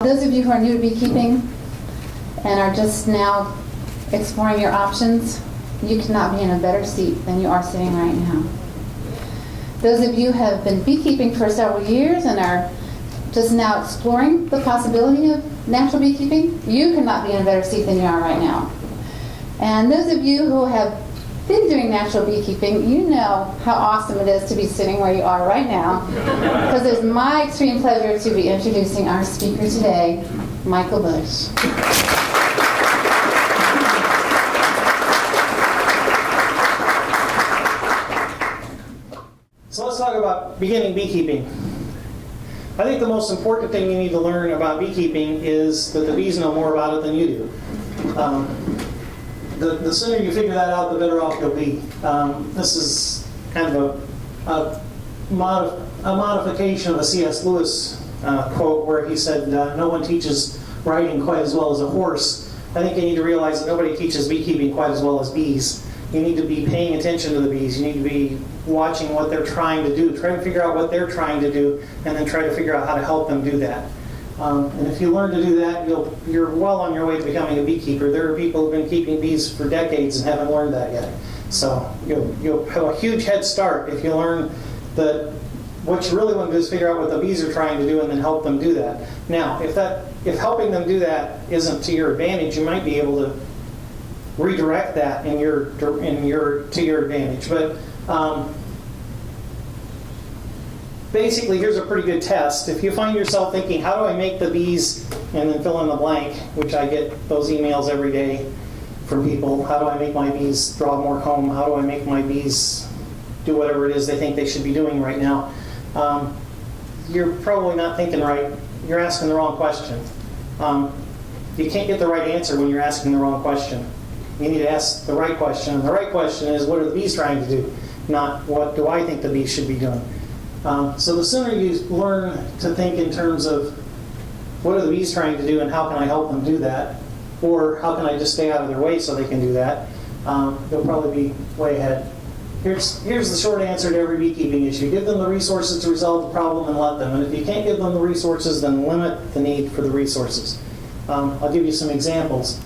Those of you who are new to beekeeping and are just now exploring your options, you cannot be in a better seat than you are sitting right now. Those of you who have been beekeeping for several years and are just now exploring the possibility of natural beekeeping, you cannot be in a better seat than you are right now. And those of you who have been doing natural beekeeping, you know how awesome it is to be sitting where you are right now, because it's my extreme pleasure to be introducing our speaker today, Michael Bush. So let's talk about beginning beekeeping. I think the most important thing you need to learn about beekeeping is that the bees know more about it than you do. The sooner you figure that out, the better off you'll be. This is kind of a modification of a C.S. Lewis quote where he said, no one teaches riding quite as well as a horse. I think you need to realize that nobody teaches beekeeping quite as well as bees. You need to be paying attention to the bees. You need to be watching what they're trying to do. Try to figure out what they're trying to do, and then try to figure out how to help them do that. And if you learn to do that, you're well on your way to becoming a beekeeper. There are people who've been keeping bees for decades and haven't learned that yet. So you'll have a huge head start if you learn that what you really want to do is figure out what the bees are trying to do and then help them do that. Now, if helping them do that isn't to your advantage, you might be able to redirect that to your advantage. But basically, here's a pretty good test. If you find yourself thinking, how do I make the bees, and then fill in the blank, which I get those emails every day from people. How do I make my bees draw more comb? How do I make my bees do whatever it is they think they should be doing right now? You're probably not thinking right. You're asking the wrong question. You can't get the right answer when you're asking the wrong question. You need to ask the right question. And the right question is, what are the bees trying to do? Not, what do I think the bees should be doing? So the sooner you learn to think in terms of what are the bees trying to do and how can I help them do that, or how can I just stay out of their way so they can do that, they'll probably be way ahead. Here's the short answer to every beekeeping issue. Give them the resources to resolve the problem and let them. And if you can't give them the resources, then limit the need for the resources. I'll give you some examples.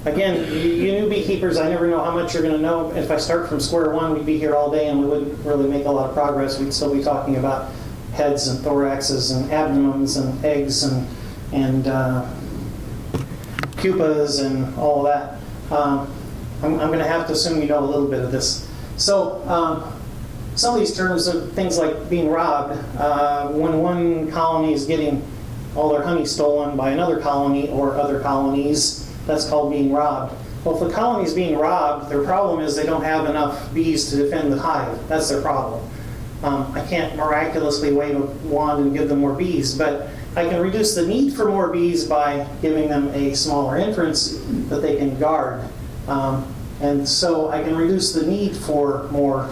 Again, you new beekeepers, I never know how much you're going to know. If I start from square one, we'd be here all day and we wouldn't really make a lot of progress. We'd still be talking about heads and thoraxes and abdomens and eggs and pupas and all of that. I'm going to have to assume you know a little bit of this. So some of these terms are things like being robbed. When one colony is getting all their honey stolen by another colony or other colonies, that's called being robbed. Well, if the colony is being robbed, their problem is they don't have enough bees to defend the hive. That's their problem. I can't miraculously wave a wand and give them more bees, but I can reduce the need for more bees by giving them a smaller entrance that they can guard. And so I can reduce the need for more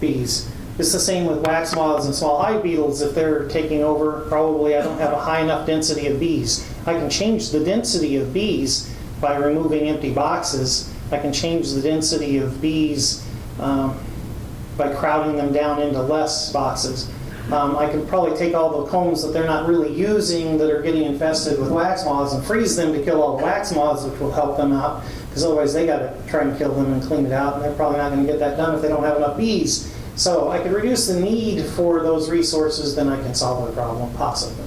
bees. It's the same with wax moths and small hive beetles. If they're taking over, probably I don't have a high enough density of bees. I can change the density of bees by removing empty boxes. I can change the density of bees by crowding them down into less boxes. I can probably take all the combs that they're not really using that are getting infested with wax moths and freeze them to kill all the wax moths, which will help them out, because otherwise they got to try and kill them and clean it out, and they're probably not going to get that done if they don't have enough bees. So I could reduce the need for those resources, then I can solve the problem, possibly.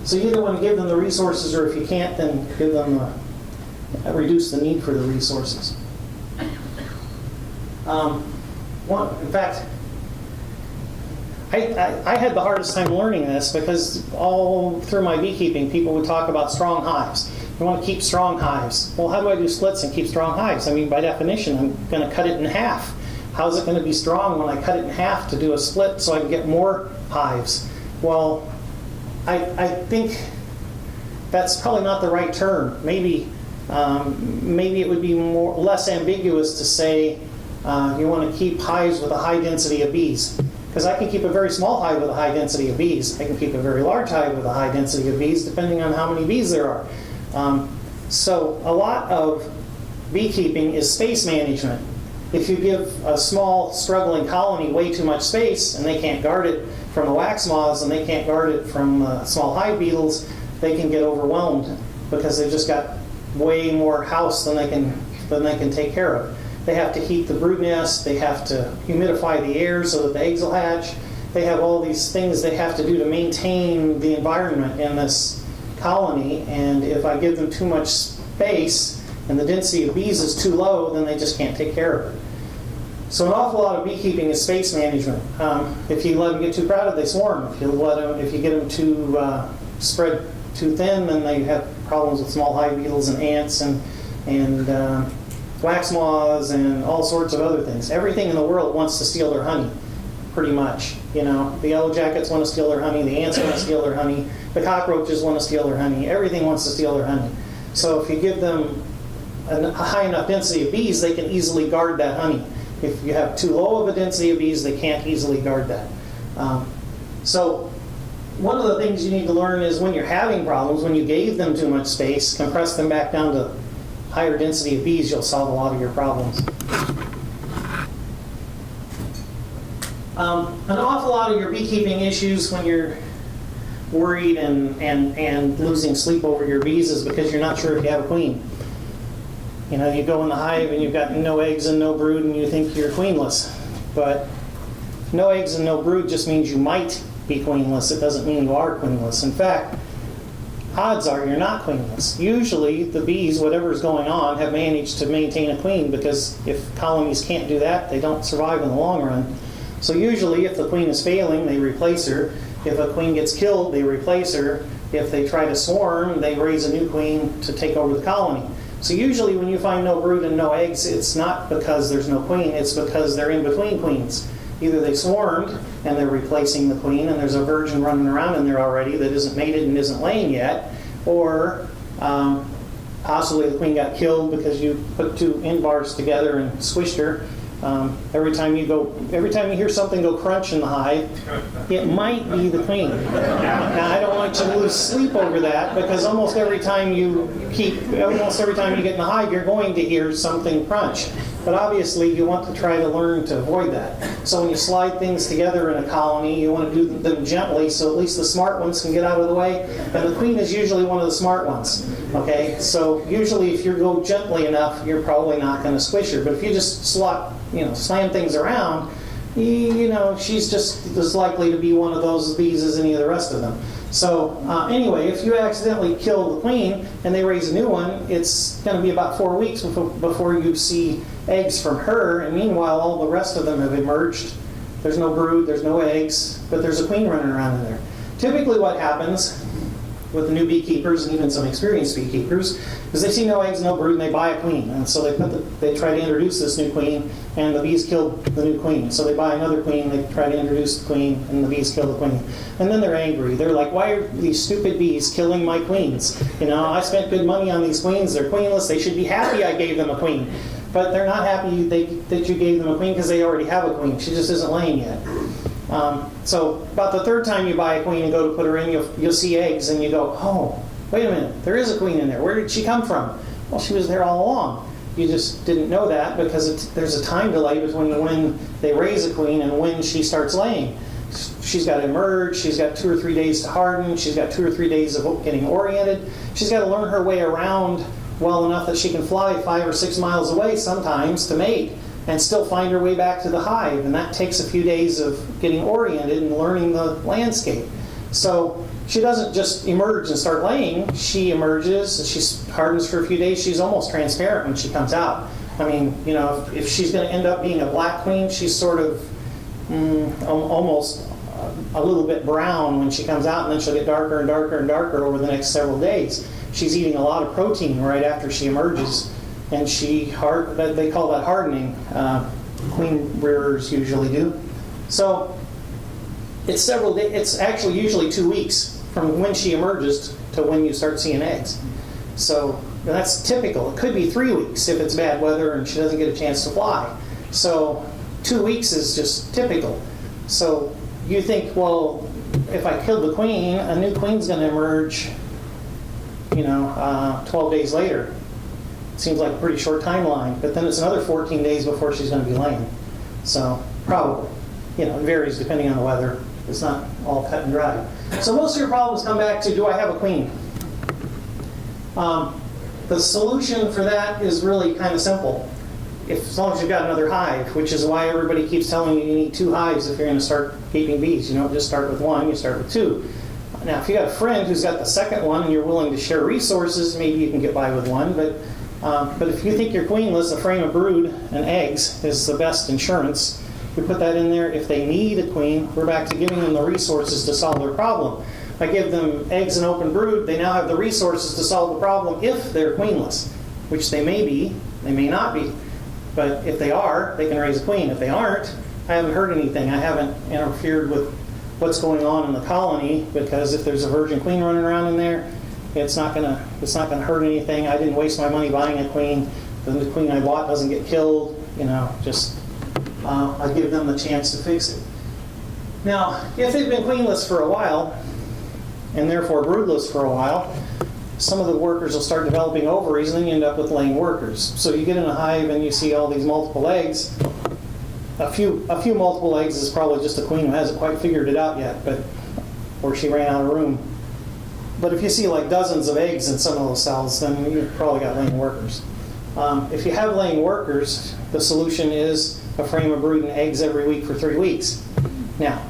So you either want to give them the resources, or if you can't, then give them reduce the need for the resources. In fact, I had the hardest time learning this because all through my beekeeping, people would talk about strong hives. You want to keep strong hives. Well, how do I do splits and keep strong hives? I mean, by definition, I'm going to cut it in half. How's it going to be strong when I cut it in half to do a split so I can get more hives? Well, I think that's probably not the right term. Maybe it would be less ambiguous to say you want to keep hives with a high density of bees. Because I can keep a very small hive with a high density of bees. I can keep a very large hive with a high density of bees, depending on how many bees there are. So a lot of beekeeping is space management. if you give a small struggling colony way too much space and they can't guard it from the wax moths and they can't guard it from small hive beetles, they can get overwhelmed because they've just got way more house than they can take care of. They have to heat the brood nest, they have to humidify the air so that the eggs will hatch. They have all these things they have to do to maintain the environment in this colony, and if I give them too much space and the density of bees is too low, then they just can't take care of it. So an awful lot of beekeeping is space management. If you let them get too crowded, they swarm. If you get them too spread too thin, then they have problems with small hive beetles and ants and wax moths and all sorts of other things. Everything in the world wants to steal their honey, pretty much. You know, the yellow jackets want to steal their honey, the ants want to steal their honey, the cockroaches want to steal their honey, everything wants to steal their honey. So if you give them a high enough density of bees, they can easily guard that honey. If you have too low of a density of bees, they can't easily guard that. So one of the things you need to learn is when you're having problems, when you gave them too much space, compress them back down to higher density of bees, you'll solve a lot of your problems. An awful lot of your beekeeping issues when you're worried and losing sleep over your bees is because you're not sure if you have a queen. You know, you go in the hive and you've got no eggs and no brood and you think you're queenless. But no eggs and no brood just means you might be queenless. It doesn't mean you are queenless. In fact, odds are you're not queenless. Usually the bees, whatever's going on, have managed to maintain a queen, because if colonies can't do that, they don't survive in the long run. So usually if the queen is failing, they replace her. If a queen gets killed, they replace her. If they try to swarm, they raise a new queen to take over the colony. So usually when you find no brood and no eggs, it's not because there's no queen, it's because they're in between queens. Either they swarmed and they're replacing the queen and there's a virgin running around in there already that isn't mated and isn't laying yet, or possibly the queen got killed because you put two end bars together and squished her. Every time you hear something go crunch in the hive, it might be the queen. Now I don't want you to lose sleep over that, because almost every time you get in the hive, you're going to hear something crunch. But obviously you want to try to learn to avoid that. So when you slide things together in a colony, you want to do them gently so at least the smart ones can get out of the way. And the queen is usually one of the smart ones. Okay, so usually if you go gently enough, you're probably not going to squish her. But if you just slam things around, she's just as likely to be one of those bees as any of the rest of them. So anyway, if you accidentally kill the queen and they raise a new one, it's going to be about 4 weeks before you see eggs from her. And meanwhile, all the rest of them have emerged. There's no brood, there's no eggs, but there's a queen running around in there. Typically what happens with the new beekeepers and even some experienced beekeepers is they see no eggs, no brood, and they buy a queen. And so they try to introduce this new queen, and the bees kill the new queen. So they buy another queen, they try to introduce the queen, and the bees kill the queen. And then they're angry. They're like, why are these stupid bees killing my queens? I spent good money on these queens. They're queenless. They should be happy I gave them a queen. But they're not happy that you gave them a queen because they already have a queen. She just isn't laying yet. So about the third time you buy a queen and go to put her in, you'll see eggs and you go, oh, wait a minute, there is a queen in there. Where did she come from? Well, she was there all along. You just didn't know that because there's a time delay between when they raise a queen and when she starts laying. She's got to emerge, she's got 2 or 3 days to harden, she's got 2 or 3 days of getting oriented. She's got to learn her way around well enough that she can fly 5 or 6 miles away sometimes to mate and still find her way back to the hive. And that takes a few days of getting oriented and learning the landscape. So she doesn't just emerge and start laying. She emerges, she hardens for a few days. She's almost transparent when she comes out. I mean, if she's going to end up being a black queen, she's sort of almost a little bit brown when she comes out, and then she'll get darker and darker and darker over the next several days. She's eating a lot of protein right after she emerges, and they call that hardening. Queen rearers usually do. So it's several days. It's actually usually 2 weeks from when she emerges to when you start seeing eggs. So that's typical. It could be 3 weeks if it's bad weather and she doesn't get a chance to fly. So 2 weeks is just typical. So you think, well, if I killed the queen, a new queen's going to emerge 12 days later. seems like a pretty short timeline, but then it's another 14 days before she's going to be laying. So probably, it varies depending on the weather. It's not all cut and dry. So most of your problems come back to, do I have a queen? The solution for that is really kind of simple. As long as you've got another hive, which is why everybody keeps telling you need 2 hives if you're going to start keeping bees. You don't just start with 1, you start with 2. Now, if you got a friend who's got the second one and you're willing to share resources, maybe you can get by with 1. But if you think you're queenless, a frame of brood and eggs is the best insurance. We put that in there. If they need a queen, we're back to giving them the resources to solve their problem. I give them eggs and open brood, they now have the resources to solve the problem if they're queenless, which they may be, they may not be. But if they are, they can raise a queen. If they aren't, I haven't heard anything. I haven't interfered with what's going on in the colony, because if there's a virgin queen running around in there, it's not gonna hurt anything. I didn't waste my money buying a queen. The queen I bought doesn't get killed. I give them the chance to fix it. Now, if they've been queenless for a while, and therefore broodless for a while, some of the workers will start developing ovaries, and then you end up with laying workers. So you get in a hive and you see all these multiple eggs. A few multiple eggs is probably just a queen who hasn't quite figured it out yet, or she ran out of room. But if you see like dozens of eggs in some of those cells, then you've probably got laying workers. If you have laying workers, the solution is a frame of brood and eggs every week for 3 weeks. Now,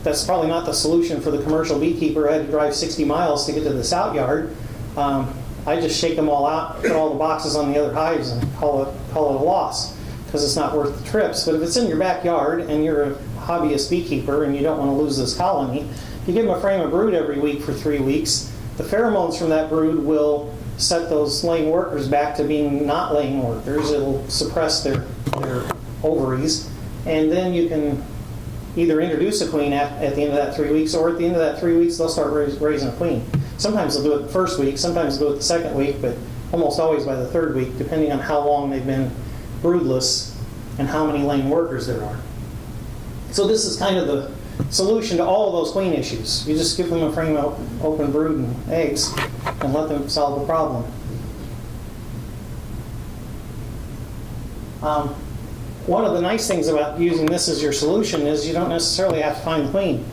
that's probably not the solution for the commercial beekeeper. I had to drive 60 miles to get to this out yard. I just shake them all out, put all the boxes on the other hives, and call it a loss, because it's not worth the trips. But if it's in your backyard and you're a hobbyist beekeeper and you don't want to lose this colony, you give them a frame of brood every week for 3 weeks. The pheromones from that brood will set those laying workers back to being not laying workers. It'll suppress their ovaries, and then you can either introduce a queen at the end of that 3 weeks, or at the end of that 3 weeks they'll start raising a queen. Sometimes they'll do it the first week, sometimes they'll do it the second week, but almost always by the 3rd week, depending on how long they've been broodless and how many laying workers there are. So this is kind of the solution to all of those queen issues. You just give them a frame of open brood and eggs and let them solve the problem. One of the nice things about using this as your solution is you don't necessarily have to find the queen.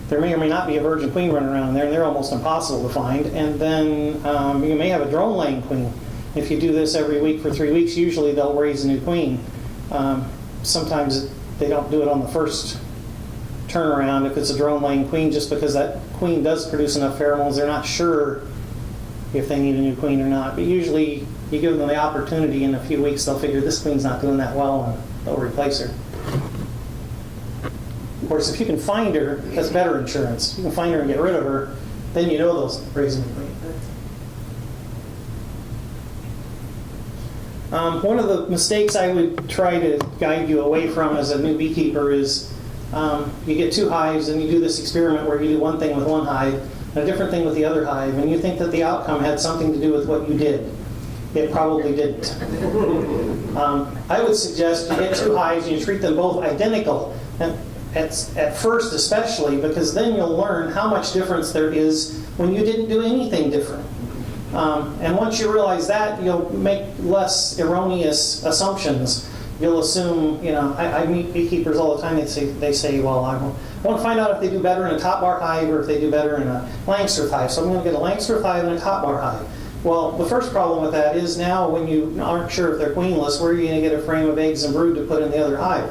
There may or may not be a virgin queen running around there, and they're almost impossible to find. And then you may have a drone laying queen. If you do this every week for 3 weeks, usually they'll raise a new queen. Sometimes they don't do it on the first turnaround if it's a drone laying queen, just because that queen does produce enough pheromones. They're not sure if they need a new queen or not. But usually you give them the opportunity, in a few weeks they'll figure this queen's not doing that well, and they'll replace her. Of course, if you can find her, that's better insurance. If you can find her and get rid of her, then you know those raising a queen. One of the mistakes I would try to guide you away from as a new beekeeper is you get 2 hives and you do this experiment where you do one thing with one hive and a different thing with the other hive, and you think that the outcome had something to do with what you did. It probably didn't. I would suggest you get 2 hives and you treat them both identical, and at first especially, because then you'll learn how much difference there is when you didn't do anything different. And once you realize that, you'll make less erroneous assumptions. You'll assume, I meet beekeepers all the time, they say, well, I want to find out if they do better in a top bar hive or if they do better in a Langstroth hive. So I'm going to get a Langstroth hive and a top bar hive. Well, the first problem with that is now when you aren't sure if they're queenless, where are you going to get a frame of eggs and brood to put in the other hive?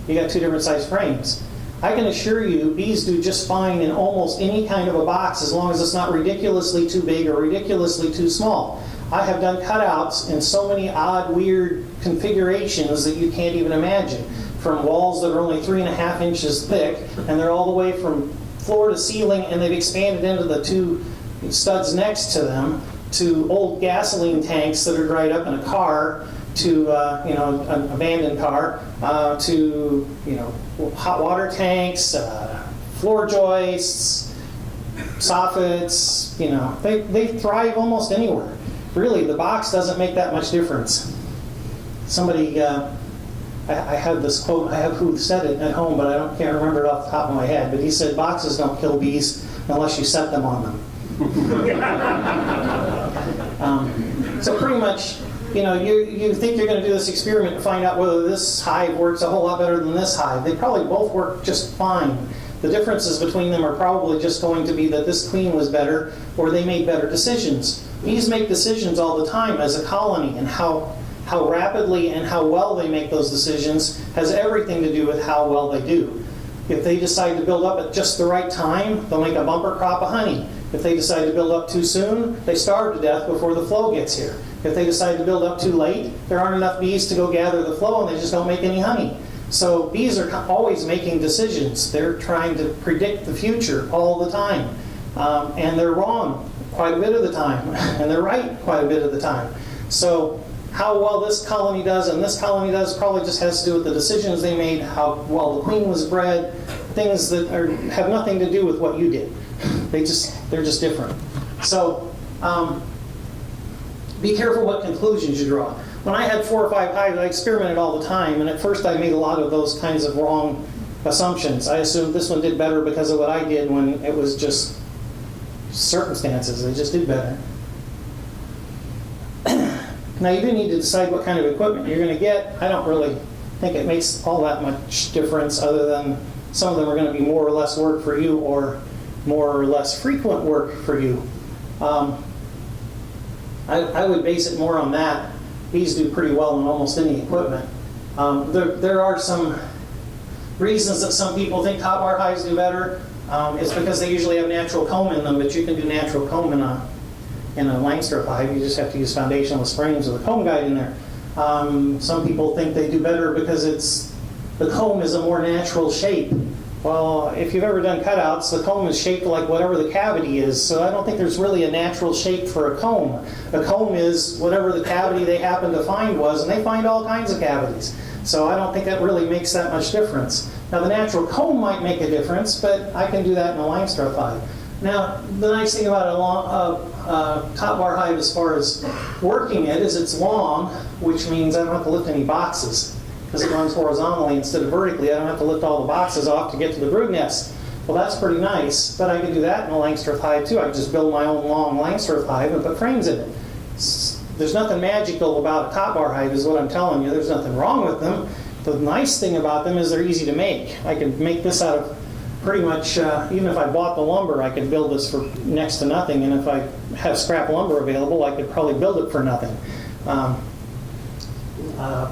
You got 2 different size frames. I can assure you bees do just fine in almost any kind of a box, as long as it's not ridiculously too big or ridiculously too small. I have done cutouts in so many odd, weird configurations that you can't even imagine. From walls that are only 3.5 inches thick, and they're all the way from floor to ceiling, and they've expanded into the 2 studs next to them, to old gasoline tanks that are dried up in a car, to an abandoned car, to hot water tanks, floor joists, soffits. They thrive almost anywhere. Really, the box doesn't make that much difference. Somebody, I have this quote. I have who said it at home, but can't remember it off the top of my head. But he said, "Boxes don't kill bees unless you set them on them." So pretty much, you think you're going to do this experiment and find out whether this hive works a whole lot better than this hive. They probably both work just fine. The differences between them are probably just going to be that this queen was better or they made better decisions. Bees make decisions all the time as a colony, and how rapidly and how well they make those decisions has everything to do with how well they do. If they decide to build up at just the right time, they'll make a bumper crop of honey. If they decide to build up too soon, they starve to death before the flow gets here. If they decide to build up too late, there aren't enough bees to go gather the flow and they just don't make any honey. So bees are always making decisions. They're trying to predict the future all the time. And they're wrong quite a bit of the time. And they're right quite a bit of the time. So how well this colony does and this colony does probably just has to do with the decisions they made, how well the queen was bred, things that have nothing to do with what you did. They're just different. So be careful what conclusions you draw. When I had 4 or 5 hives, I experimented all the time, and at first I made a lot of those kinds of wrong assumptions. I assumed this one did better because of what I did when it was just circumstances. They just did better. Now you do need to decide what kind of equipment you're going to get. I don't really think it makes all that much difference, other than some of them are going to be more or less work for you or more or less frequent work for you. I would base it more on that. Bees do pretty well in almost any equipment. There are some reasons that some people think hot wire hives do better. It's because they usually have natural comb in them, but you can do natural comb in a Langstroth hive. You just have to use foundational springs with a comb guide in there. Some people think they do better because the comb is a more natural shape. Well, if you've ever done cutouts, the comb is shaped like whatever the cavity is, so I don't think there's really a natural shape for a comb. A comb is whatever the cavity they happen to find was, and they find all kinds of cavities. So I don't think that really makes that much difference. Now, the natural comb might make a difference, but I can do that in a Langstroth hive. Now, the nice thing about a top bar hive as far as working it is it's long, which means I don't have to lift any boxes. Because it runs horizontally instead of vertically, I don't have to lift all the boxes off to get to the brood nest. Well, that's pretty nice, but I can do that in a Langstroth hive too. I can just build my own long Langstroth hive and put frames in it. There's nothing magical about a top bar hive is what I'm telling you. There's nothing wrong with them. The nice thing about them is they're easy to make. I can make this out of pretty much, even if I bought the lumber, I could build this for next to nothing, and if I have scrap lumber available, I could probably build it for nothing.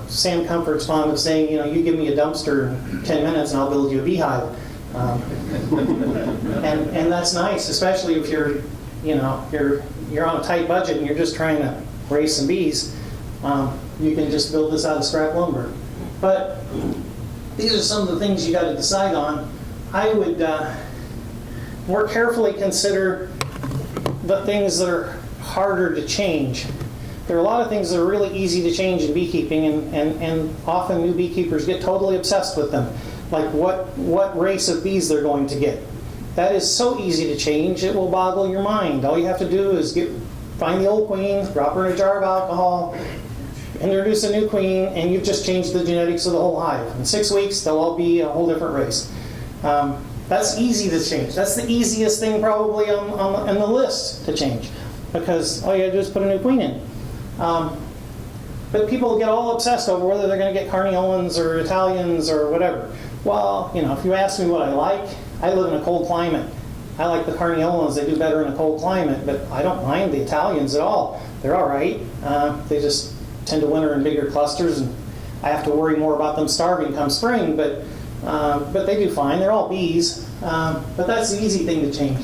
Sam Comfort's fond of saying, you give me a dumpster in 10 minutes and I'll build you a beehive. And that's nice, especially if you're on a tight budget and you're just trying to raise some bees. You can just build this out of scrap lumber. But these are some of the things you got to decide on. I would more carefully consider the things that are harder to change. There are a lot of things that are really easy to change in beekeeping, and often new beekeepers get totally obsessed with them. Like what race of bees they're going to get. That is so easy to change, it will boggle your mind. All you have to do is find the old queen, drop her in a jar of alcohol, introduce a new queen, and you've just changed the genetics of the whole hive. In 6 weeks, they'll all be a whole different race. That's easy to change. That's the easiest thing probably on the list to change, because all you have to do is put a new queen in. But people get all obsessed over whether they're going to get Carniolans or Italians or whatever. Well, if you ask me what I like, I live in a cold climate. I like the Carniolans. They do better in a cold climate, but I don't mind the Italians at all. They're all right. They just tend to winter in bigger clusters, and I have to worry more about them starving come spring, but they do fine. They're all bees, but that's the easy thing to change.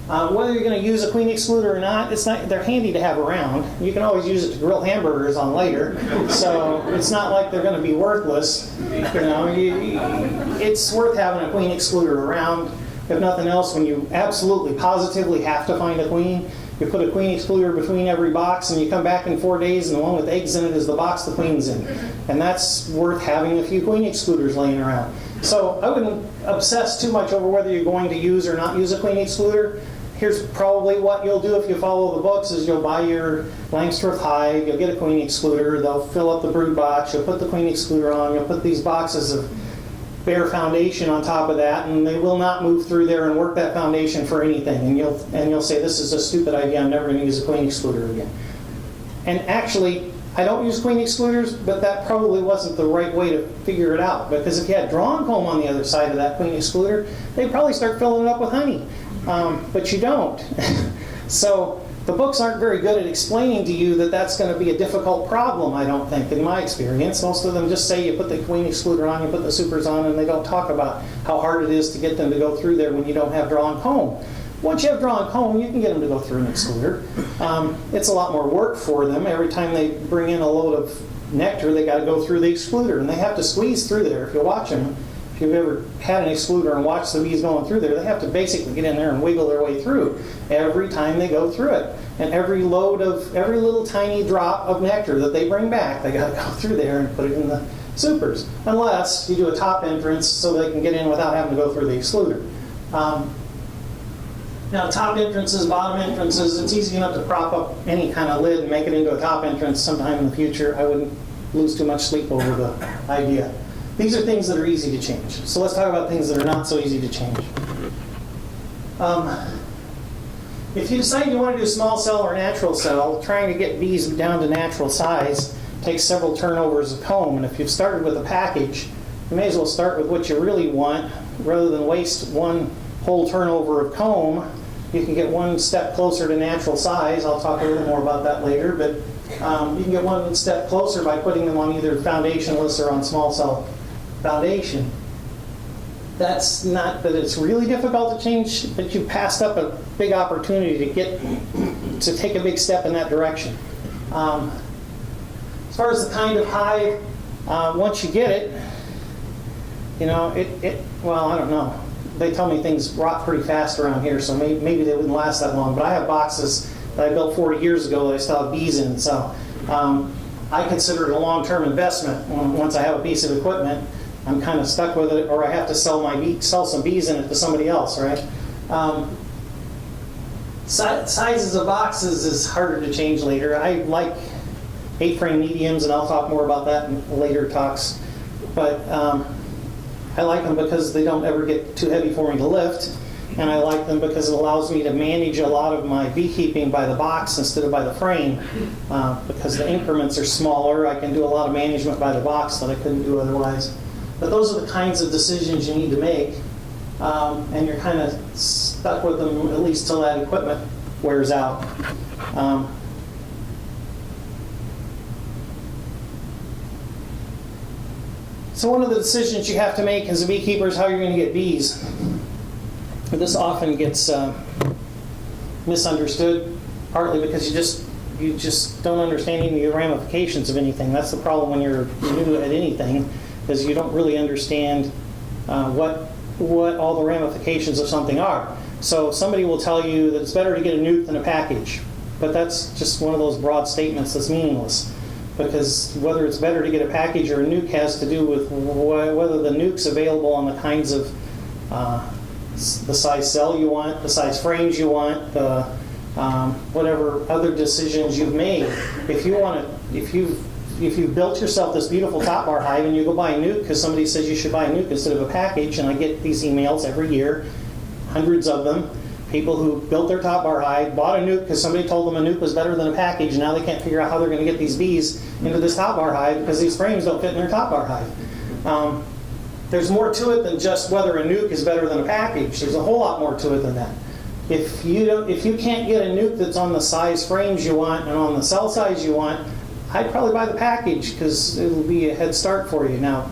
Whether you're going to use a queen excluder or not, they're handy to have around. You can always use it to grill hamburgers on later, so it's not like they're going to be worthless. It's worth having a queen excluder around. If nothing else, when you absolutely positively have to find a queen, you put a queen excluder between every box, and you come back in 4 days, and the one with eggs in it is the box the queen's in. And that's worth having a few queen excluders laying around. So I wouldn't obsess too much over whether you're going to use or not use a queen excluder. Here's probably what you'll do if you follow the books is you'll buy your Langstroth hive, you'll get a queen excluder, they'll fill up the brood box, you'll put the queen excluder on, you'll put these boxes of bare foundation on top of that, and they will not move through there and work that foundation for anything. And you'll say, this is a stupid idea, I'm never going to use a queen excluder again. And actually, I don't use queen excluders, but that probably wasn't the right way to figure it out. Because if you had drawn comb on the other side of that queen excluder, they'd probably start filling it up with honey. But you don't. So the books aren't very good at explaining to you that that's going to be a difficult problem, I don't think, in my experience. Most of them just say you put the queen excluder on, you put the supers on, and they don't talk about how hard it is to get them to go through there when you don't have drawn comb. Once you have drawn comb, you can get them to go through an excluder. It's a lot more work for them. Every time they bring in a load of nectar, they got to go through the excluder, and they have to squeeze through there. If you watch them, if you've ever had an excluder and watched the bees going through there, they have to basically get in there and wiggle their way through every time they go through it. And every little tiny drop of nectar that they bring back, they got to go through there and put it in the supers. Unless you do a top entrance so they can get in without having to go through the excluder. Now, top entrances, bottom entrances, it's easy enough to prop up any kind of lid and make it into a top entrance sometime in the future. I wouldn't lose too much sleep over the idea. These are things that are easy to change. So let's talk about things that are not so easy to change. If you decide you want to do small cell or natural cell, trying to get bees down to natural size takes several turnovers of comb. And if you've started with a package, you may as well start with what you really want rather than waste one whole turnover of comb. You can get one step closer to natural size. I'll talk a little more about that later, but you can get one step closer by putting them on either foundationless or on small cell foundation. That's not that it's really difficult to change, but you passed up a big opportunity to take a big step in that direction. As far as the kind of hive, once you get it, you know, well, I don't know. They tell me things rot pretty fast around here, so maybe they wouldn't last that long. But I have boxes that I built 40 years ago that I still have bees in, so I consider it a long-term investment. Once I have a piece of equipment, I'm kind of stuck with it, or I have to sell some bees in it to somebody else, right? Sizes of boxes is harder to change later. I like 8-frame mediums, and I'll talk more about that in later talks. But I like them because they don't ever get too heavy for me to lift, and I like them because it allows me to manage a lot of my beekeeping by the box instead of by the frame. Because the increments are smaller, I can do a lot of management by the box that I couldn't do otherwise. But those are the kinds of decisions you need to make, and you're kind of stuck with them at least till that equipment wears out. So one of the decisions you have to make as a beekeeper is how you're going to get bees. This often gets misunderstood, partly because you just don't understand any of the ramifications of anything. That's the problem when you're new at anything, is you don't really understand what all the ramifications of something are. So somebody will tell you that it's better to get a nuke than a package, but that's just one of those broad statements that's meaningless. Because whether it's better to get a package or a nuke has to do with whether the nuke's available on the kinds of the size cell you want, the size frames you want, the whatever other decisions you've made. If you've built yourself this beautiful top bar hive and you go buy a nuke because somebody says you should buy a nuke instead of a package, and I get these emails every year, hundreds of them. People who built their top bar hive, bought a nuke because somebody told them a nuke was better than a package, and now they can't figure out how they're going to get these bees into this top bar hive because these frames don't fit in their top bar hive. There's more to it than just whether a nuke is better than a package. There's a whole lot more to it than that. If you can't get a nuke that's on the size frames you want and on the cell size you want, I'd probably buy the package because it'll be a head start for you. Now,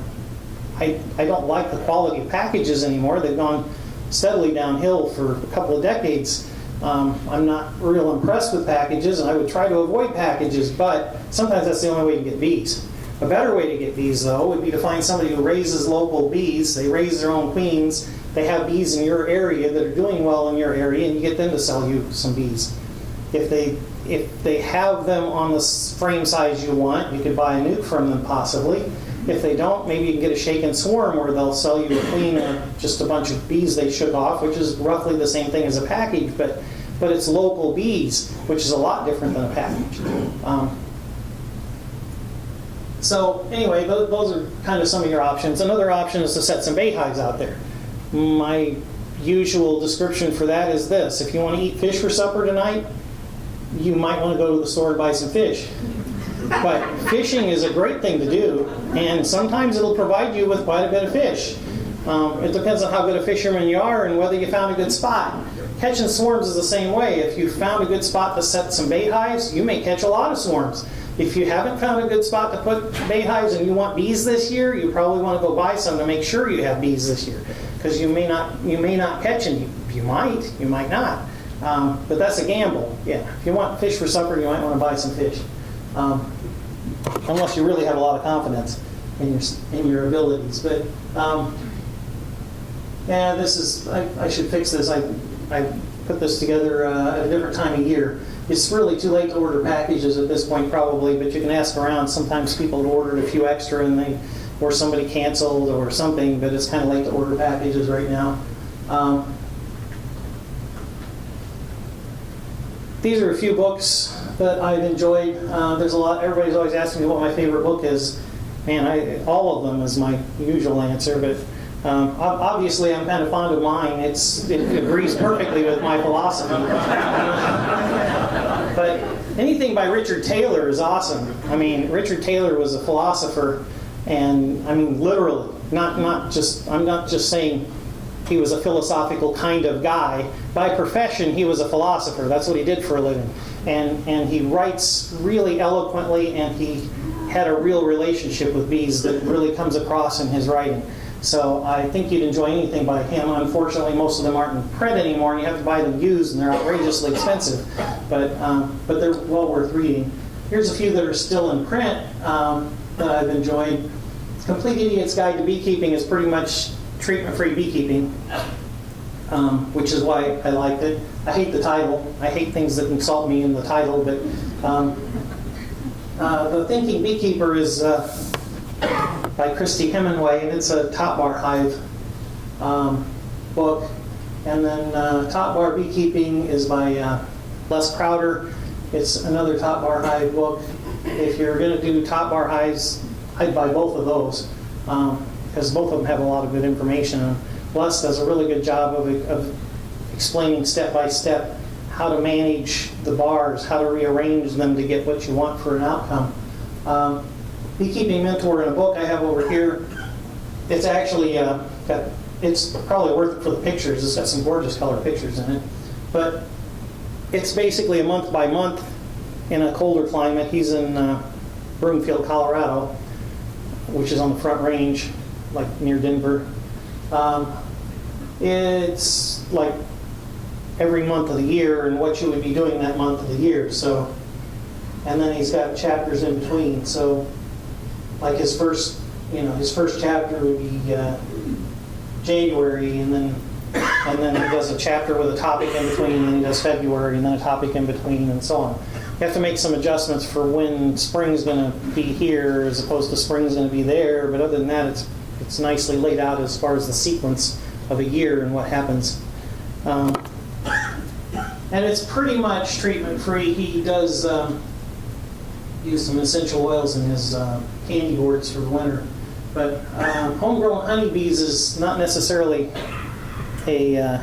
I don't like the quality of packages anymore. They've gone steadily downhill for a couple of decades. I'm not real impressed with packages, and I would try to avoid packages, but sometimes that's the only way to get bees. A better way to get bees, though, would be to find somebody who raises local bees. They raise their own queens. They have bees in your area that are doing well in your area, and you get them to sell you some bees. If they have them on the frame size you want, you could buy a nuke from them possibly. If they don't, maybe you can get a shaken swarm where they'll sell you a queen or just a bunch of bees they shook off, which is roughly the same thing as a package, but it's local bees, which is a lot different than a package. So anyway, those are kind of some of your options. Another option is to set some bait hives out there. My usual description for that is this: if you want to eat fish for supper tonight, you might want to go to the store and buy some fish. But fishing is a great thing to do, and sometimes it'll provide you with quite a bit of fish. It depends on how good a fisherman you are and whether you found a good spot. Catching swarms is the same way. If you found a good spot to set some bait hives, you may catch a lot of swarms. If you haven't found a good spot to put bait hives and you want bees this year, you probably want to go buy some to make sure you have bees this year, because you may not catch any. You might not. But that's a gamble. Yeah, if you want fish for supper, you might want to buy some fish, unless you really have a lot of confidence in your abilities. But yeah, this is. I should fix this. I put this together at a different time of year. It's really too late to order packages at this point, probably, but you can ask around. Sometimes people have ordered a few extra or somebody canceled or something, but it's kind of late to order packages right now. These are a few books that I've enjoyed. There's a lot. Everybody's always asking me what my favorite book is. Man, all of them is my usual answer, but obviously I'm kind of fond of mine. It agrees perfectly with my philosophy. But anything by Richard Taylor is awesome. I mean, Richard Taylor was a philosopher, and I mean literally, I'm not just saying he was a philosophical kind of guy. By profession, he was a philosopher. That's what he did for a living. And he writes really eloquently, and he had a real relationship with bees that really comes across in his writing. So I think you'd enjoy anything by him. Unfortunately, most of them aren't in print anymore, and you have to buy them used, and they're outrageously expensive. But they're well worth reading. Here's a few that are still in print that I've enjoyed. Complete Idiot's Guide to Beekeeping is pretty much treatment-free beekeeping, which is why I liked it. I hate the title. I hate things that insult me in the title, but The Thinking Beekeeper is by Christy Hemingway, and it's a top bar hive book. And then Top Bar Beekeeping is by Les Crowder. It's another top bar hive book. If you're going to do top bar hives, I'd buy both of those, because both of them have a lot of good information. Les does a really good job of explaining step by step how to manage the bars, how to rearrange them to get what you want for an outcome. Beekeeping Mentor in a book I have over here. It's actually it's probably worth it for the pictures. It's got some gorgeous color pictures in it, but it's basically a month by month in a colder climate. He's in Broomfield, Colorado, which is on the Front Range, like near Denver. It's like every month of the year and what you would be doing that month of the year. So, and then he's got chapters in between. So, like his first chapter would be January, and then he does a chapter with a topic in between, and then he does February, and then a topic in between, and so on. You have to make some adjustments for when spring's going to be here as opposed to spring's going to be there. But other than that, it's nicely laid out as far as the sequence of a year and what happens. And it's pretty much treatment-free. He does use some essential oils in his candy gourds for the winter. But Homegrown Honeybees is not necessarily a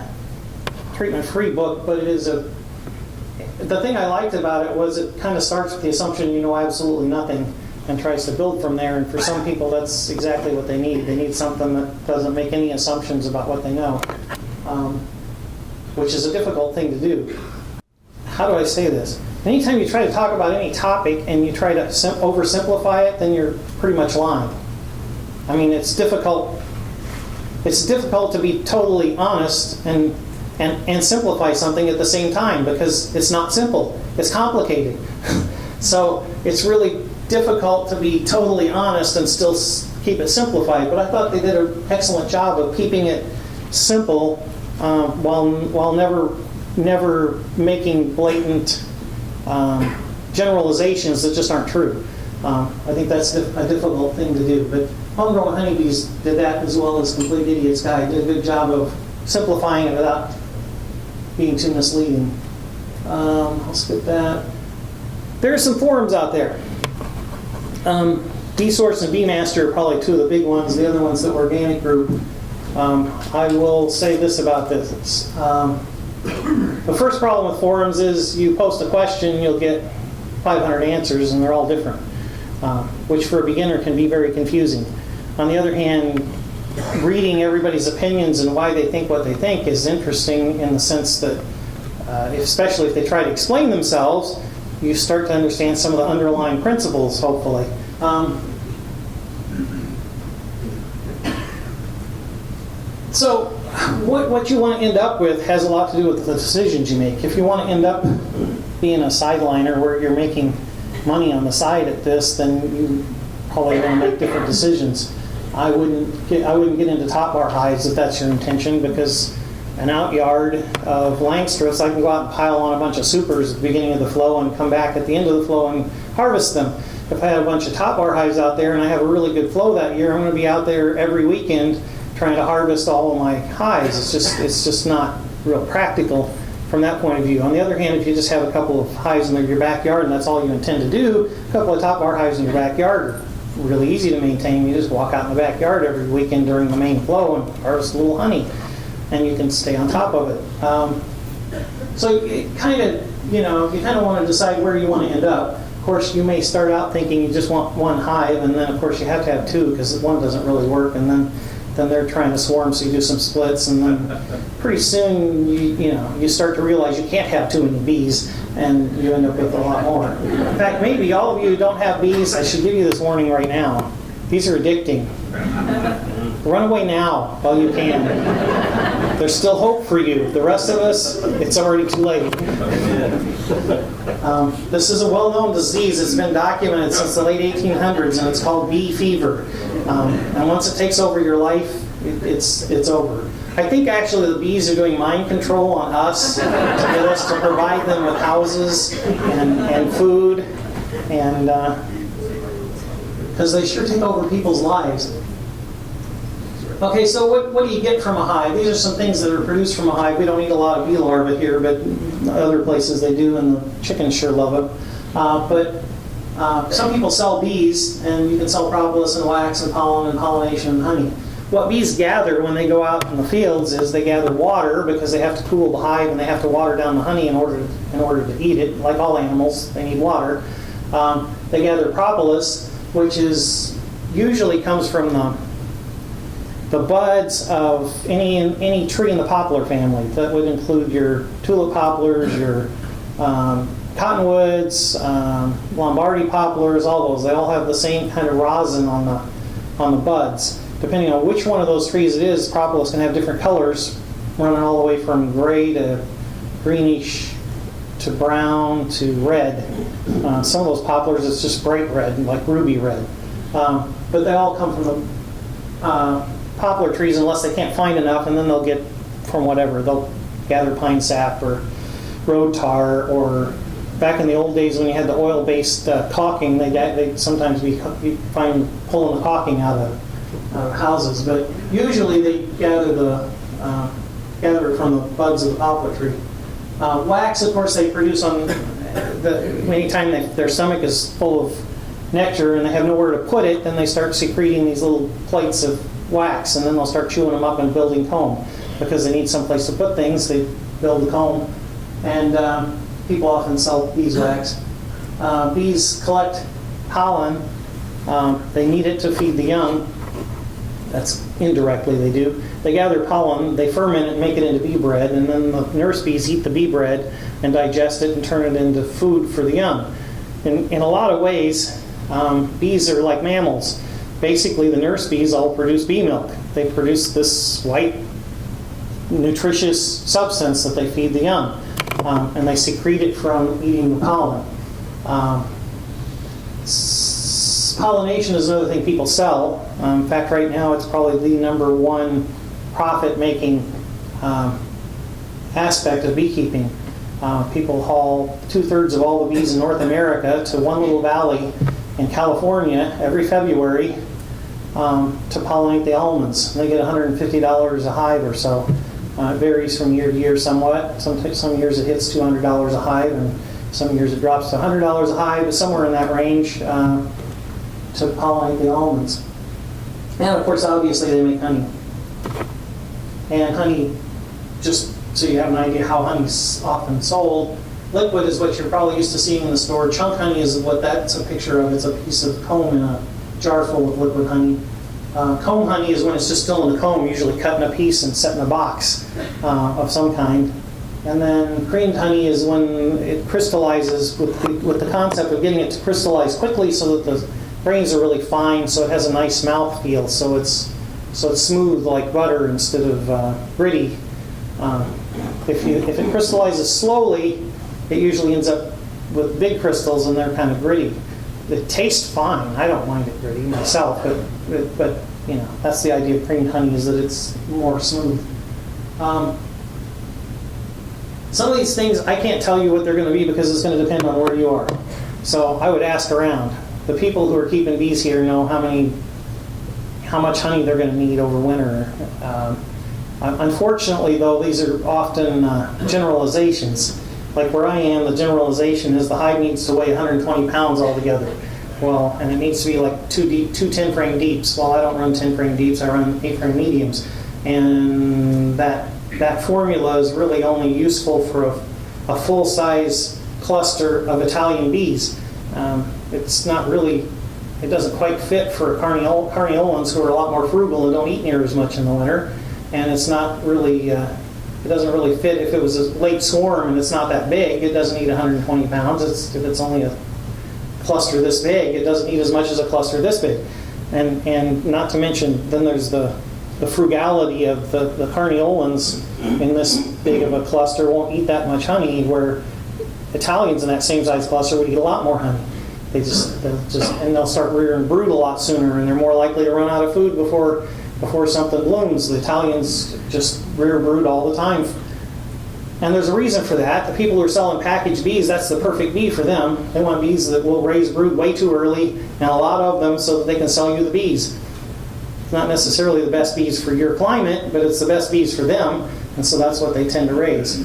treatment-free book, but it is the thing I liked about it was it kind of starts with the assumption you know absolutely nothing and tries to build from there. And for some people, that's exactly what they need. They need something that doesn't make any assumptions about what they know, which is a difficult thing to do. How do I say this? Anytime you try to talk about any topic and you try to oversimplify it, then you're pretty much lying. I mean, it's difficult. It's difficult to be totally honest and simplify something at the same time, because it's not simple. It's complicated. So it's really difficult to be totally honest and still keep it simplified. But I thought they did an excellent job of keeping it simple while never making blatant generalizations that just aren't true. I think that's a difficult thing to do. But Homegrown Honeybees did that, as well as Complete Idiot's Guide. Did a good job of simplifying it without being too misleading. I'll skip that. There are some forums out there. Bee-Source and Beemaster are probably two of the big ones. The other one's the organic group. I will say this about this. The first problem with forums is you post a question, you'll get 500 answers, and they're all different. which for a beginner can be very confusing. On the other hand, reading everybody's opinions and why they think what they think is interesting in the sense that, especially if they try to explain themselves, you start to understand some of the underlying principles, hopefully. So what you want to end up with has a lot to do with the decisions you make. If you want to end up being a sideliner where you're making money on the side at this, then you probably want to make different decisions. I wouldn't get into top bar hives if that's your intention, because an out yard of Langstroths, I can go out and pile on a bunch of supers at the beginning of the flow and come back at the end of the flow and harvest them. If I have a bunch of top bar hives out there and I have a really good flow that year, I'm going to be out there every weekend trying to harvest all of my hives. It's just not real practical from that point of view. On the other hand, if you just have a couple of hives in your backyard and that's all you intend to do, a couple of top bar hives in your backyard are really easy to maintain. You just walk out in the backyard every weekend during the main flow and harvest a little honey, and you can stay on top of it. So it kind of, you kind of want to decide where you want to end up. Of course, you may start out thinking you just want one hive, and then of course you have to have two because one doesn't really work, and then they're trying to swarm, so you do some splits, and then pretty soon you start to realize you can't have too many bees, and you end up with a lot more. In fact, maybe all of you who don't have bees, I should give you this warning right now. These are addicting. Run away now while you can. There's still hope for you. The rest of us, it's already too late. This is a well-known disease. It's been documented since the late 1800s, and it's called bee fever. And once it takes over your life, it's over. I think actually the bees are doing mind control on us to get us to provide them with houses and food, and because they sure take over people's lives. Okay, so what do you get from a hive? These are some things that are produced from a hive. We don't eat a lot of bee larvae here, but other places they do, and the chickens sure love it. But some people sell bees, and you can sell propolis and wax and pollen and pollination and honey. What bees gather when they go out in the fields is they gather water because they have to cool the hive and they have to water down the honey in order to eat it. Like all animals, they need water. They gather propolis, which usually comes from the buds of any tree in the poplar family. That would include your tulip poplars, your cottonwoods, Lombardy poplars, all those. They all have the same kind of rosin on the buds. Depending on which one of those trees it is, propolis can have different colors, running all the way from gray to greenish to brown to red. Some of those poplars, it's just bright red, like ruby red. But they all come from the poplar trees unless they can't find enough, and then they'll get from whatever. They'll gather pine sap or road tar, or back in the old days when you had the oil-based caulking, they'd sometimes be pulling the caulking out of houses, but usually they gather it from the buds of the poplar tree. Wax, of course, they produce on anytime their stomach is full of nectar and they have nowhere to put it, then they start secreting these little plates of wax, and then they'll start chewing them up and building comb. Because they need some place to put things, they build the comb, and people often sell beeswax. Bees collect pollen. They need it to feed the young. That's indirectly they do. They gather pollen, they ferment it and make it into bee bread, and then the nurse bees eat the bee bread and digest it and turn it into food for the young. In a lot of ways, bees are like mammals. Basically, the nurse bees all produce bee milk. They produce this white, nutritious substance that they feed the young, and they secrete it from eating the pollen. Pollination is another thing people sell. In fact, right now it's probably the number one profit-making aspect of beekeeping. People haul 2/3 of all the bees in North America to one little valley in California every February to pollinate the almonds. They get $150 a hive or so. It varies from year to year somewhat. Some years it hits $200 a hive, and some years it drops to $100 a hive, but somewhere in that range to pollinate the almonds. And of course, obviously, they make honey. And honey, just so you have an idea how honey's often sold, liquid is what you're probably used to seeing in the store. Chunk honey is what that's a picture of. It's a piece of comb in a jar full of liquid honey. Comb honey is when it's just still in the comb, usually cut in a piece and set in a box of some kind. And then creamed honey is when it crystallizes with the concept of getting it to crystallize quickly so that the grains are really fine, so it has a nice mouth feel. So it's smooth like butter instead of gritty. If it crystallizes slowly, it usually ends up with big crystals and they're kind of gritty. It tastes fine. I don't mind it gritty myself, but you know, that's the idea of creamed honey, is that it's more smooth. Some of these things I can't tell you what they're going to be because it's going to depend on where you are. So I would ask around. The people who are keeping bees here know how much honey they're going to need over winter. Unfortunately, though, these are often generalizations. Like where I am, the generalization is the hive needs to weigh 120 pounds altogether. Well, and it needs to be like two 10-frame deeps. Well, I don't run 10-frame deeps, I run 8-frame mediums. And that formula is really only useful for a full-size cluster of Italian bees. It's not really, it doesn't quite fit for carniolans who are a lot more frugal and don't eat near as much in the winter. And it's not really, it doesn't really fit. If it was a late swarm and it's not that big, it doesn't eat 120 pounds. If it's only a cluster this big, it doesn't eat as much as a cluster this big. And not to mention, then there's the frugality of the carniolans in this big of a cluster won't eat that much honey, where Italians in that same size cluster would eat a lot more honey. And they'll start rearing brood a lot sooner, and they're more likely to run out of food before something blooms. The Italians just rear brood all the time. And there's a reason for that. The people who are selling packaged bees, that's the perfect bee for them. They want bees that will raise brood way too early, and a lot of them, so that they can sell you the bees. It's not necessarily the best bees for your climate, but it's the best bees for them, and so that's what they tend to raise.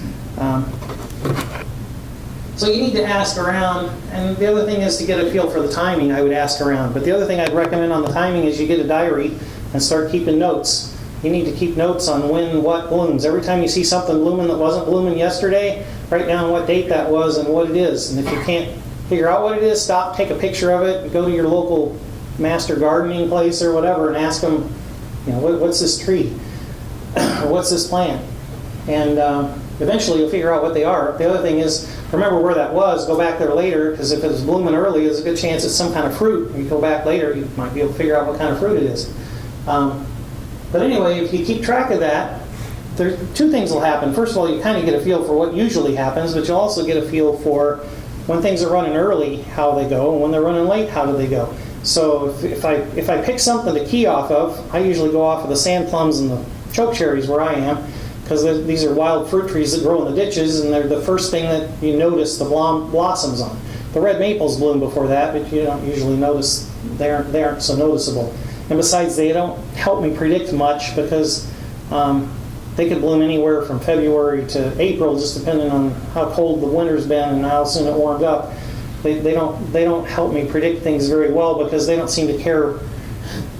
So you need to ask around, and the other thing is to get a feel for the timing. I would ask around. But the other thing I'd recommend on the timing is you get a diary and start keeping notes. You need to keep notes on when what blooms. Every time you see something blooming that wasn't blooming yesterday, write down what date that was and what it is. And if you can't figure out what it is, stop, take a picture of it, go to your local master gardening place or whatever and ask them, you know, what's this tree? Or what's this plant? And eventually you'll figure out what they are. The other thing is, remember where that was, go back there later, because if it was blooming early, there's a good chance it's some kind of fruit. When you go back later, you might be able to figure out what kind of fruit it is. But anyway, if you keep track of that, two things will happen. First of all, you kind of get a feel for what usually happens, but you'll also get a feel for when things are running early, how they go, and when they're running late, how do they go. So if I pick something to key off of, I usually go off of the sand plums and the choke cherries where I am, because these are wild fruit trees that grow in the ditches, and they're the first thing that you notice the blossoms on. The red maples bloom before that, but you don't usually notice, they aren't so noticeable. And besides, they don't help me predict much, because they could bloom anywhere from February to April, just depending on how cold the winter's been and how soon it warmed up. They don't help me predict things very well, because they don't seem to care.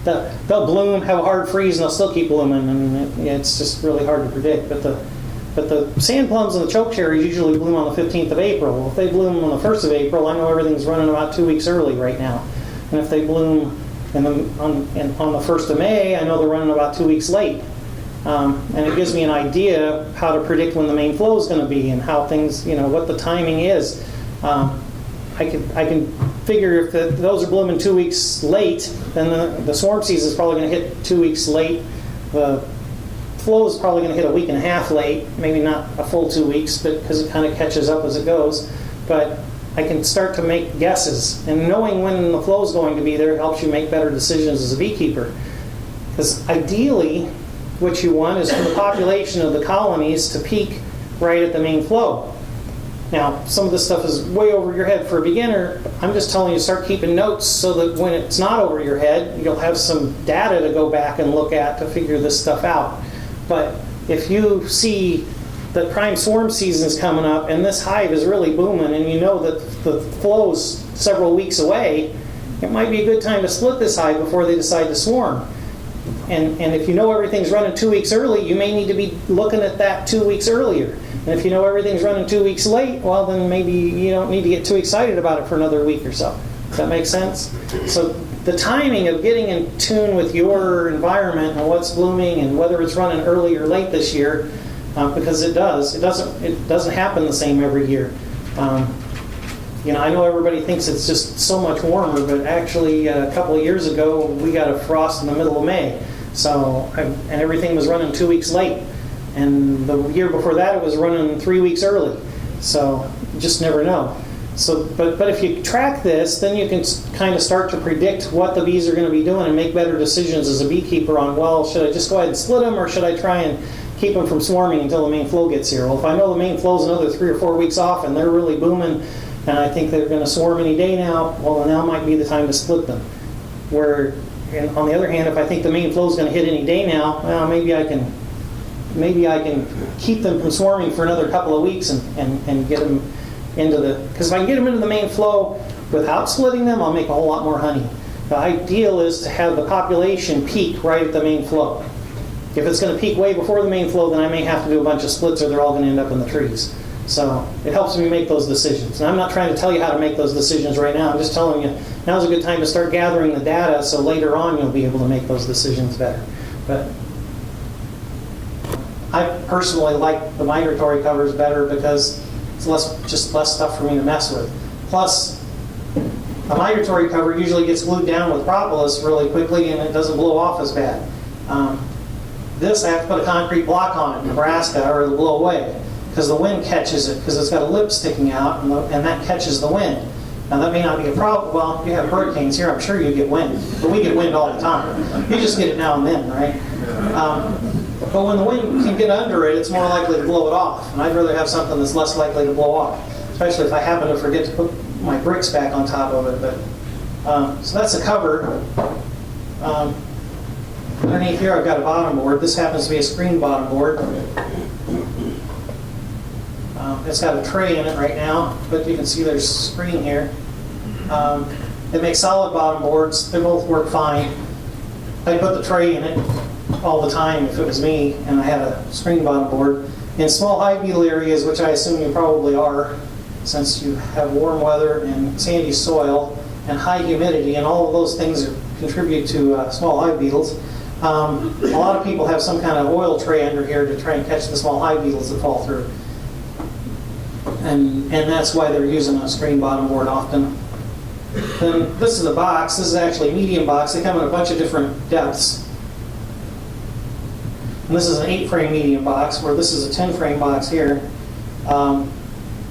They'll bloom, have a hard freeze, and they'll still keep blooming, and it's just really hard to predict. But the sand plums and the choke cherries usually bloom on the 15th of April. Well, if they bloom on the 1st of April, I know everything's running about 2 weeks early right now. And if they bloom on the 1st of May, I know they're running about 2 weeks late. And it gives me an idea how to predict when the main flow is going to be and how things, what the timing is. I can figure if those are blooming 2 weeks late, then the swarm season is probably going to hit 2 weeks late. The flow is probably going to hit a week and a half late, maybe not a full 2 weeks, but because it kind of catches up as it goes. But I can start to make guesses, and knowing when the flow is going to be there helps you make better decisions as a beekeeper. Because ideally, what you want is for the population of the colonies to peak right at the main flow. Now, some of this stuff is way over your head for a beginner. I'm just telling you to start keeping notes so that when it's not over your head, you'll have some data to go back and look at to figure this stuff out. But if you see that prime swarm season is coming up and this hive is really booming and you know that the flow's several weeks away, it might be a good time to split this hive before they decide to swarm. And if you know everything's running 2 weeks early, you may need to be looking at that 2 weeks earlier. And if you know everything's running 2 weeks late, well, then maybe you don't need to get too excited about it for another week or so. Does that make sense? So the timing of getting in tune with your environment and what's blooming and whether it's running early or late this year, because it doesn't happen the same every year. I know everybody thinks it's just so much warmer, but actually a couple of years ago we got a frost in the middle of May, and everything was running 2 weeks late. And the year before that it was running 3 weeks early. So you just never know. So, but if you track this, then you can kind of start to predict what the bees are going to be doing and make better decisions as a beekeeper on, well, should I just go ahead and split them, or should I try and keep them from swarming until the main flow gets here? Well, if I know the main flow's another 3 or 4 weeks off and they're really booming and I think they're going to swarm any day now, well, then now might be the time to split them. And on the other hand, if I think the main flow's going to hit any day now, well, maybe I can keep them from swarming for another couple of weeks and get them into because if I can get them into the main flow without splitting them, I'll make a whole lot more honey. The ideal is to have the population peak right at the main flow. If it's going to peak way before the main flow, then I may have to do a bunch of splits or they're all going to end up in the trees. So it helps me make those decisions. And I'm not trying to tell you how to make those decisions right now. I'm just telling you now's a good time to start gathering the data so later on you'll be able to make those decisions better. But I personally like the migratory covers better because it's less stuff for me to mess with. Plus, a migratory cover usually gets glued down with propolis really quickly and it doesn't blow off as bad. This, I have to put a concrete block on it in Nebraska or it'll blow away because the wind catches it, because it's got a lip sticking out and that catches the wind. Now that may not be a problem. Well, you have hurricanes here, I'm sure you get wind, but we get wind all the time. You just get it now and then, right? But when the wind can get under it, it's more likely to blow it off. And I'd rather have something that's less likely to blow off, especially if I happen to forget to put my bricks back on top of it. But so that's a cover. Underneath here I've got a bottom board. This happens to be a screen bottom board. It's got a tray in it right now, but you can see there's a screen here. They make solid bottom boards. They both work fine. I'd put the tray in it all the time if it was me and I had a screen bottom board. In small hive beetle areas, which I assume you probably are, since you have warm weather and sandy soil and high humidity, and all of those things contribute to small hive beetles. A lot of people have some kind of oil tray under here to try and catch the small hive beetles that fall through. And that's why they're using a screen bottom board often. Then this is a box. This is actually a medium box. They come in a bunch of different depths. And this is an 8-frame medium box, where this is a 10-frame box here. Calling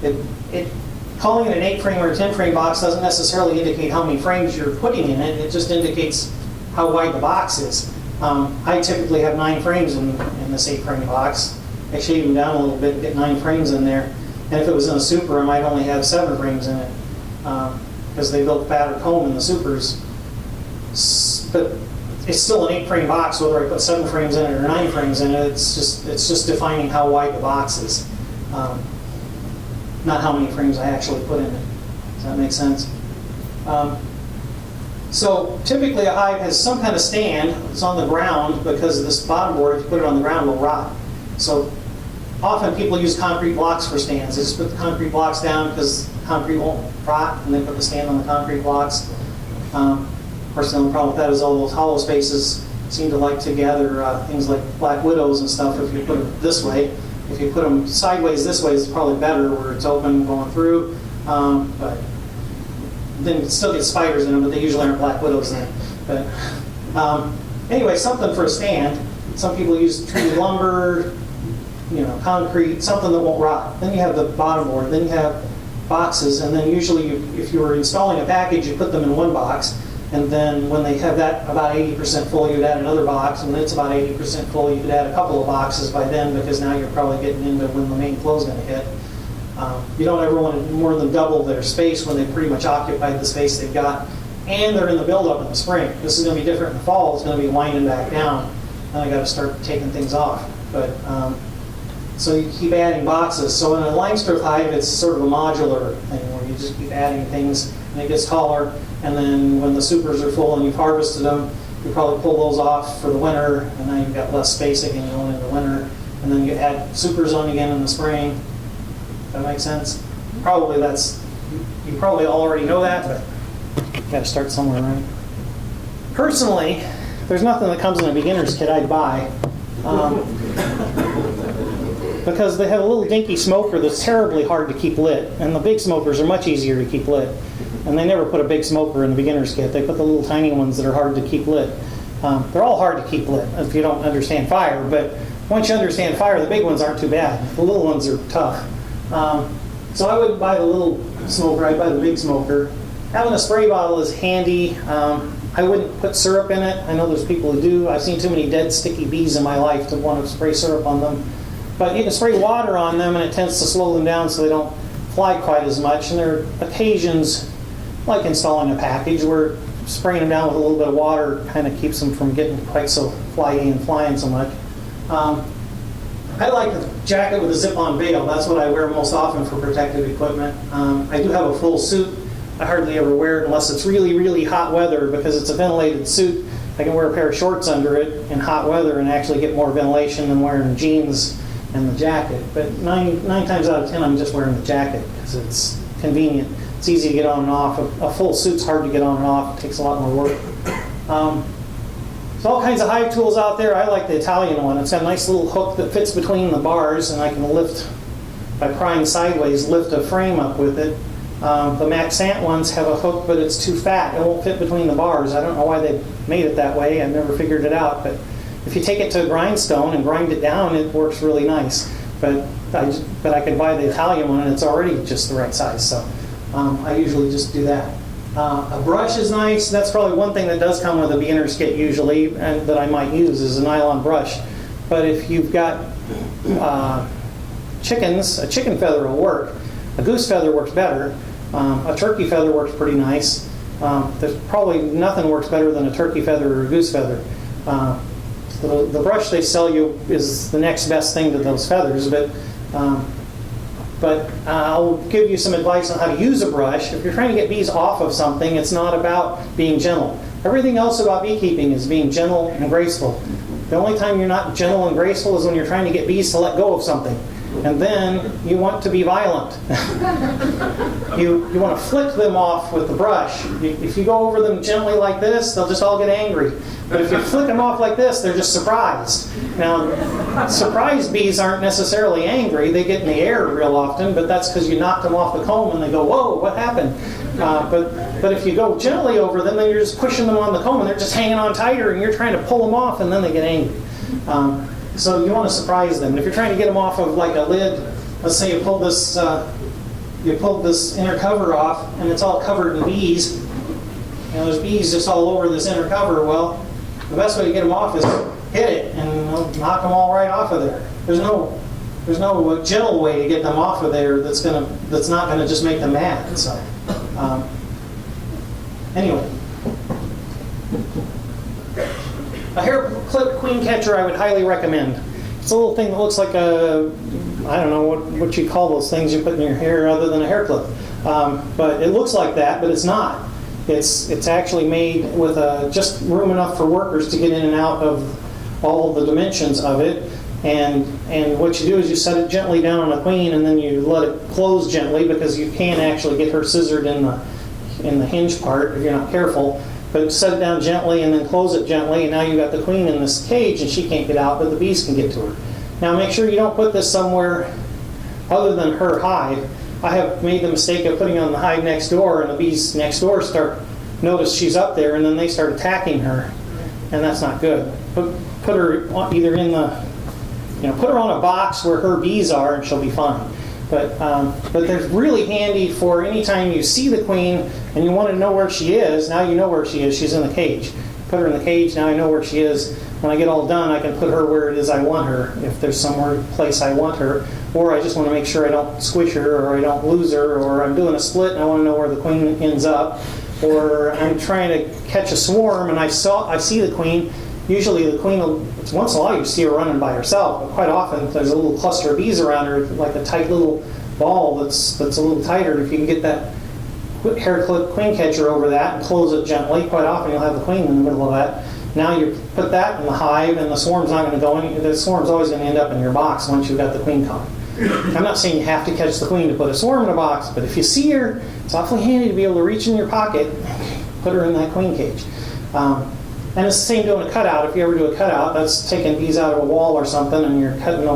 it an 8-frame or a 10-frame box doesn't necessarily indicate how many frames you're putting in it. It just indicates how wide the box is. I typically have 9 frames in this 8-frame box. I shave them down a little bit and get 9 frames in there. And if it was in a super, I might only have 7 frames in it, because they built battered comb in the supers. But it's still an 8-frame box, whether I put 7 frames in it or 9 frames in it. It's just defining how wide the box is, not how many frames I actually put in it. Does that make sense? So typically a hive has some kind of stand. It's on the ground because this bottom board, if you put it on the ground, will rot. So often people use concrete blocks for stands. They just put the concrete blocks down because concrete won't rot, and they put the stand on the concrete blocks. Of course, the only problem with that is all those hollow spaces seem to like to gather things like black widows and stuff if you put them this way. If you put them sideways this way, it's probably better where it's open going through. But then you still get spiders in them, but they usually aren't black widows then. But anyway, something for a stand. Some people use treated lumber, concrete, something that won't rot. Then you have the bottom board. Then you have boxes, and then usually if you were installing a package, you put them in one box, and then when they have that about 80% full, you'd add another box, and when it's about 80% full, you could add a couple of boxes by then, because now you're probably getting into when the main flow is going to hit. You don't ever want to more than double their space when they've pretty much occupied the space they've got, and they're in the buildup in the spring. This is going to be different in the fall. It's going to be winding back down, and I got to start taking things off. But so you keep adding boxes. So in a Langstroth hive, it's sort of a modular thing where you just keep adding things, and it gets taller. And then when the supers are full and you've harvested them, you probably pull those off for the winter, and now you've got less space again going in the winter, and then you add supers on again in the spring. That makes sense? Probably you probably already know that, but you got to start somewhere, right? Personally, there's nothing that comes in a beginner's kit I'd buy. Because they have a little dinky smoker that's terribly hard to keep lit, and the big smokers are much easier to keep lit. And they never put a big smoker in the beginner's kit. They put the little tiny ones that are hard to keep lit. They're all hard to keep lit if you don't understand fire, but once you understand fire, the big ones aren't too bad. The little ones are tough. So I wouldn't buy the little smoker, I'd buy the big smoker. Having a spray bottle is handy. I wouldn't put syrup in it. I know there's people who do. I've seen too many dead sticky bees in my life to want to spray syrup on them. But you can spray water on them, and it tends to slow them down so they don't fly quite as much. And there are occasions, like installing a package, where spraying them down with a little bit of water kind of keeps them from getting quite so flying and flying so much. I like the jacket with a zip-on veil. That's what I wear most often for protective equipment. I do have a full suit. I hardly ever wear it unless it's really, really hot weather, because it's a ventilated suit. I can wear a pair of shorts under it in hot weather and actually get more ventilation than wearing jeans and the jacket. But nine times out of 10, I'm just wearing the jacket because it's convenient. It's easy to get on and off. A full suit's hard to get on and off. It takes a lot more work. There's all kinds of hive tools out there. I like the Italian one. It's got a nice little hook that fits between the bars, and I can lift, by prying sideways, lift a frame up with it. The Maxant ones have a hook, but it's too fat. It won't fit between the bars. I don't know why they made it that way. I've never figured it out. But if you take it to a grindstone and grind it down, it works really nice. But I could buy the Italian one, and it's already just the right size. So I usually just do that. A brush is nice. That's probably one thing that does come with a beginner's kit usually, and that I might use, is a nylon brush. But if you've got chickens, a chicken feather will work. A goose feather works better. A turkey feather works pretty nice. There's probably nothing works better than a turkey feather or a goose feather. The brush they sell you is the next best thing to those feathers, but I'll give you some advice on how to use a brush. If you're trying to get bees off of something, it's not about being gentle. Everything else about beekeeping is being gentle and graceful. The only time you're not gentle and graceful is when you're trying to get bees to let go of something. And then you want to be violent. You want to flick them off with the brush. If you go over them gently like this, they'll just all get angry. But if you flick them off like this, they're just surprised. Now, surprised bees aren't necessarily angry. They get in the air real often, but that's because you knocked them off the comb and they go, whoa, what happened? But if you go gently over them, then you're just pushing them on the comb and they're just hanging on tighter, and you're trying to pull them off, and then they get angry. So you want to surprise them. And if you're trying to get them off of like a lid, let's say you pulled this inner cover off, and it's all covered in bees. You know, there's bees just all over this inner cover. Well, the best way to get them off is hit it and knock them all right off of there. There's no gentle way to get them off of there that's not gonna just make them mad. So anyway. A hair clip queen catcher I would highly recommend. It's a little thing that looks like I don't know what you call those things you put in your hair other than a hair clip. But it looks like that, but it's not. It's actually made with just room enough for workers to get in and out of all the dimensions of it. And what you do is you set it gently down on a queen, and then you let it close gently, because you can actually get her scissored in the hinge part if you're not careful. But set it down gently and then close it gently, and now you've got the queen in this cage and she can't get out, but the bees can get to her. Now make sure you don't put this somewhere other than her hive. I have made the mistake of putting it on the hive next door, and the bees next door notice she's up there, and then they start attacking her, and that's not good. Put her either in put her on a box where her bees are, and she'll be fine. But they're really handy for any time you see the queen and you want to know where she is. Now you know where she is. She's in the cage. Put her in the cage. Now I know where she is. When I get all done, I can put her where it is I want her, if there's somewhere place I want her. Or I just want to make sure I don't squish her, or I don't lose her, or I'm doing a split and I want to know where the queen ends up. Or I'm trying to catch a swarm and I see the queen. Usually the queen once in a while you see her running by herself, but quite often there's a little cluster of bees around her, like a tight little ball that's a little tighter. If you can get that hair clip queen catcher over that and close it gently, quite often you'll have the queen in the middle of that. Now you put that in the hive, and the swarm's not going to go any. The swarm's always going to end up in your box once you've got the queen comb. I'm not saying you have to catch the queen to put a swarm in a box, but if you see her, it's awfully handy to be able to reach in your pocket, put her in that queen cage. And it's the same doing a cutout. If you ever do a cutout, that's taking bees out of a wall or something, and you're cutting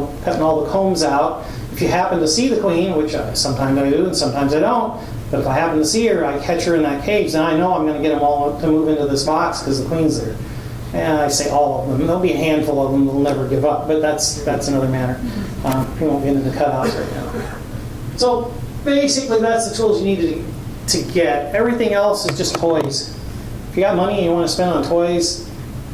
all the combs out. If you happen to see the queen, which sometimes I do and sometimes I don't, but if I happen to see her, I catch her in that cage, then I know I'm going to get them all to move into this box because the queen's there. And I say all of them. There'll be a handful of them that'll never give up, but that's another matter. We won't get into cutouts right now. So basically, that's the tools you need to get. Everything else is just toys. If you got money and you want to spend on toys,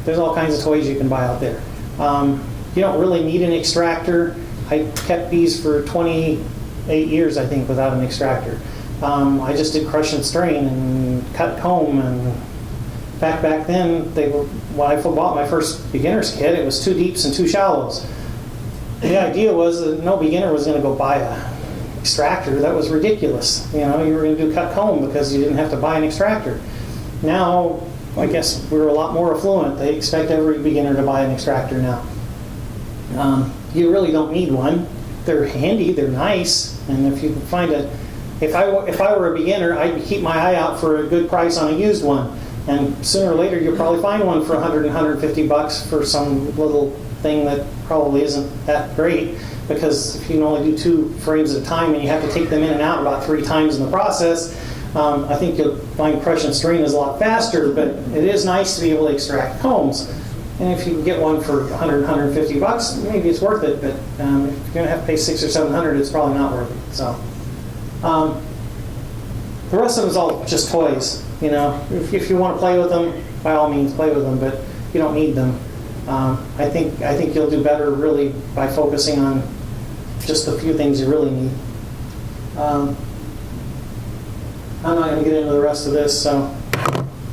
there's all kinds of toys you can buy out there. You don't really need an extractor. I kept bees for 28 years, I think, without an extractor. I just did crush and strain and cut comb. And back then, when I bought my first beginner's kit, it was 2 deeps and 2 shallows. The idea was that no beginner was going to go buy a extractor. That was ridiculous. You were going to do cut comb because you didn't have to buy an extractor. Now, I guess we're a lot more affluent. They expect every beginner to buy an extractor now. You really don't need one. They're handy, they're nice, and if you can find if I were a beginner, I'd keep my eye out for a good price on a used one. And sooner or later, you'll probably find one for $100 and $150 for some little thing that probably isn't that great, because if you can only do 2 frames at a time and you have to take them in and out about 3 times in the process, I think you'll find crush and strain is a lot faster, but it is nice to be able to extract combs. And if you can get one for $100, $150, maybe it's worth it, but if you're going to have to pay $600 or $700, it's probably not worth it. So, the rest of them is all just toys. If you want to play with them, by all means play with them, but you don't need them. I think you'll do better really by focusing on just the few things you really need. I'm not going to get into the rest of this, so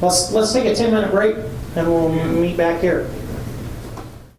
let's take a 10-minute break and we'll meet back here.